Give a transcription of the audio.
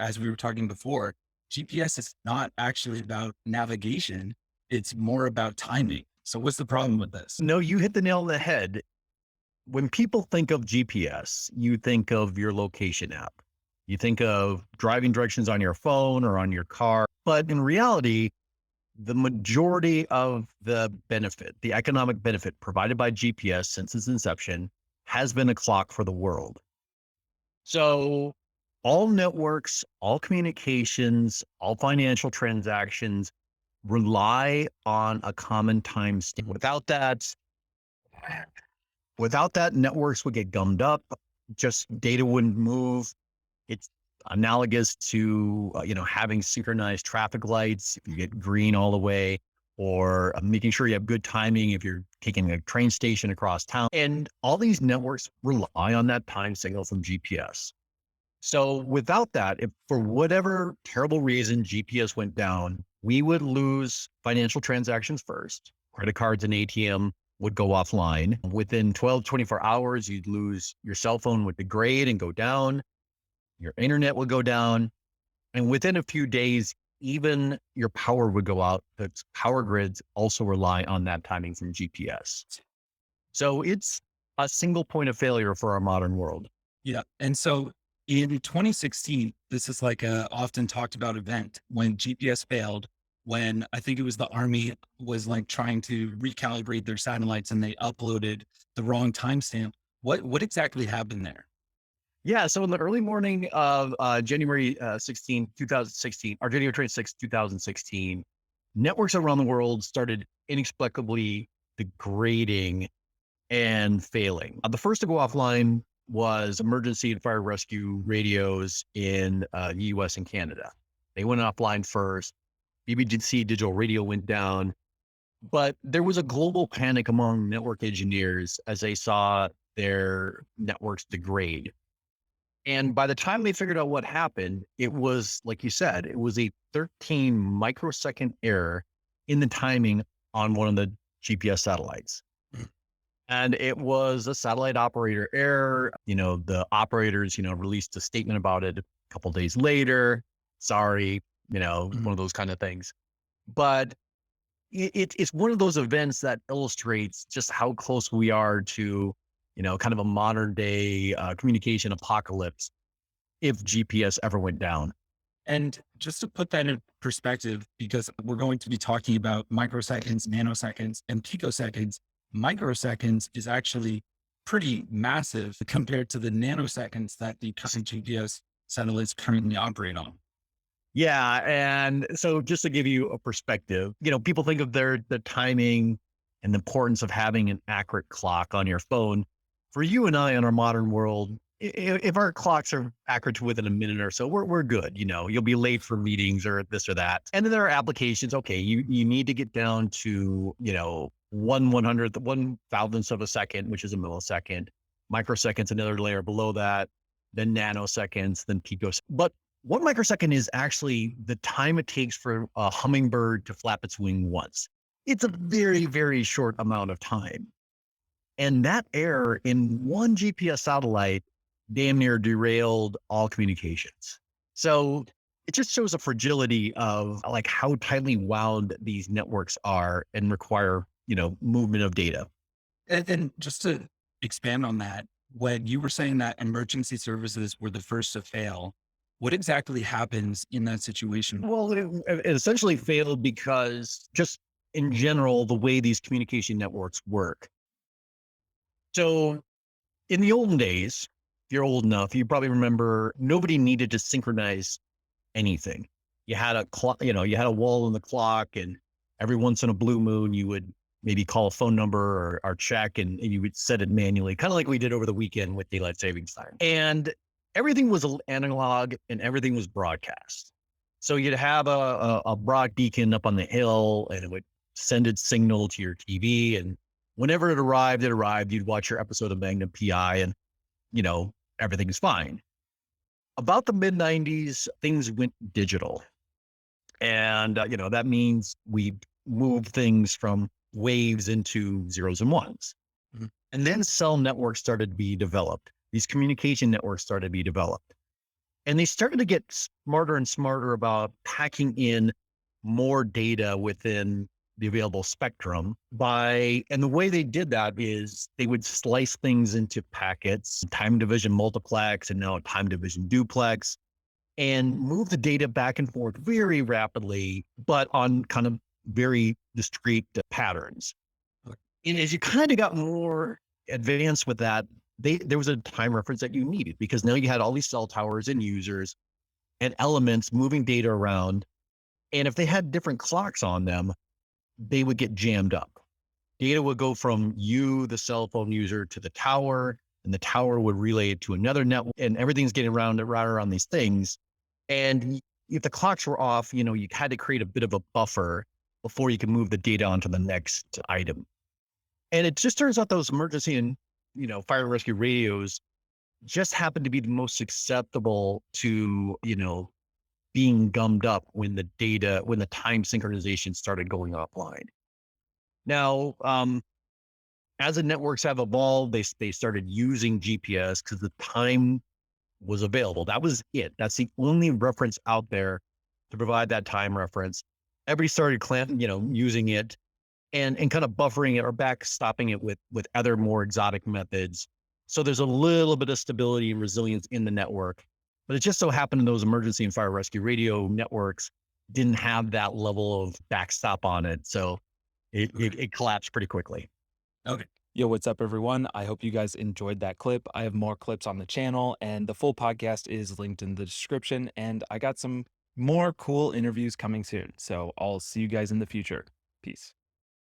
as we were talking before, GPS is not actually about navigation. It's more about timing. So what's the problem with this? No, you hit the nail on the head. When people think of GPS, you think of your location app. You think of driving directions on your phone or on your car. But in reality, the majority of the benefit, the economic benefit provided by GPS since its inception, has been a clock for the world. So all networks, all communications, all financial transactions rely on a common time stamp. Without that, networks would get gummed up. Just data wouldn't move. It's analogous to, having synchronized traffic lights. If you get green all the way, or making sure you have good timing if you're taking a train station across town. And all these networks rely on that time signal from GPS. So without that, if for whatever terrible reason GPS went down, we would lose financial transactions first. Credit cards and ATM would go offline. Within 12, 24 hours, you'd lose, your cell phone would degrade and go down. Your internet would go down. And within a few days, even your power would go out. The power grids also rely on that timing from GPS. So it's a single point of failure for our modern world. Yeah. And so in 2016, this is like a often talked about event when GPS failed, when I think it was the Army was like trying to recalibrate their satellites and they uploaded the wrong timestamp. What exactly happened there? Yeah. So in the early morning of January 16, 2016, or January 26, 2016, networks around the world started inexplicably degrading and failing. The first to go offline was emergency and fire rescue radios in the US and Canada. They went offline first. BBC digital radio went down, but there was a global panic among network engineers as they saw their networks degrade. And by the time they figured out what happened, it was, like you said, it was a 13 microsecond error in the timing on one of the GPS satellites. And it was a satellite operator error. The operators, released a statement about it a couple of days later. Sorry, one of those kind of things. But it's one of those events that illustrates just how close we are to, kind of a modern day communication apocalypse if GPS ever went down. And just to put that in perspective, because we're going to be talking about microseconds, nanoseconds, and picoseconds, microseconds is actually pretty massive compared to the nanoseconds that the current GPS satellites currently operate on. Yeah. And so just to give you a perspective, people think of the timing and the importance of having an accurate clock on your phone. For you and I in our modern world, if our clocks are accurate to within a minute or so, we're good. You'll be late for meetings or this or that. And then there are applications. Okay. You need to get down to, 1/100th of a second, which is a millisecond. Microseconds, another layer below that, then nanoseconds, then picos. But 1 microsecond is actually the time it takes for a hummingbird to flap its wing once. It's a very, very short amount of time. And that error in one GPS satellite damn near derailed all communications. So it just shows a fragility of like how tightly wound these networks are and require, movement of data. And then just to expand on that, when you were saying that emergency services were the first to fail, what exactly happens in that situation? Well, it essentially failed because just in general, the way these communication networks work. So in the olden days, if you're old enough, you probably remember nobody needed to synchronize anything. You had a clock, you had a wall in the clock, and every once in a blue moon, you would maybe call a phone number or check, and you would set it manually, kind of like we did over the weekend with daylight savings time. And everything was analog and everything was broadcast. So you'd have a broad beacon up on the hill, and it would send its signal to your TV. And whenever it arrived, you'd watch your episode of Magnum PI, and, everything's fine. About the mid 90s, things went digital. And, that means we moved things from waves into zeros and ones. Mhm. And then cell networks started to be developed. These communication networks started to be developed. And they started to get smarter and smarter about packing in more data within the available spectrum and the way they did that is they would slice things into packets, time division multiplex, and now time division duplex, and move the data back and forth very rapidly, but on kind of very discrete patterns. And as you kind of got more advanced with that, there was a time reference that you needed because now you had all these cell towers and users and elements moving data around. And if they had different clocks on them, they would get jammed up. Data would go from you, the cell phone user, to the tower, and the tower would relay it to another network, and everything's getting routed around these things. And if the clocks were off, you had to create a bit of a buffer before you could move the data onto the next item. And it just turns out those emergency and, fire and rescue radios just happen to be the most acceptable to, being gummed up when the time synchronization started going offline. Now, as the networks have evolved, they started using GPS because the time was available. That was it. That's the only reference out there to provide that time reference. Everybody started using it and kind of buffering it or backstopping it with other more exotic methods. So there's a little bit of stability and resilience in the network. But it just so happened those emergency and fire rescue radio networks didn't have that level of backstop on it. So it collapsed pretty quickly. Okay. Yo, what's up, everyone? I hope you guys enjoyed that clip. I have more clips on the channel, and the full podcast is linked in the description. And I got some more cool interviews coming soon. So I'll see you guys in the future. Peace.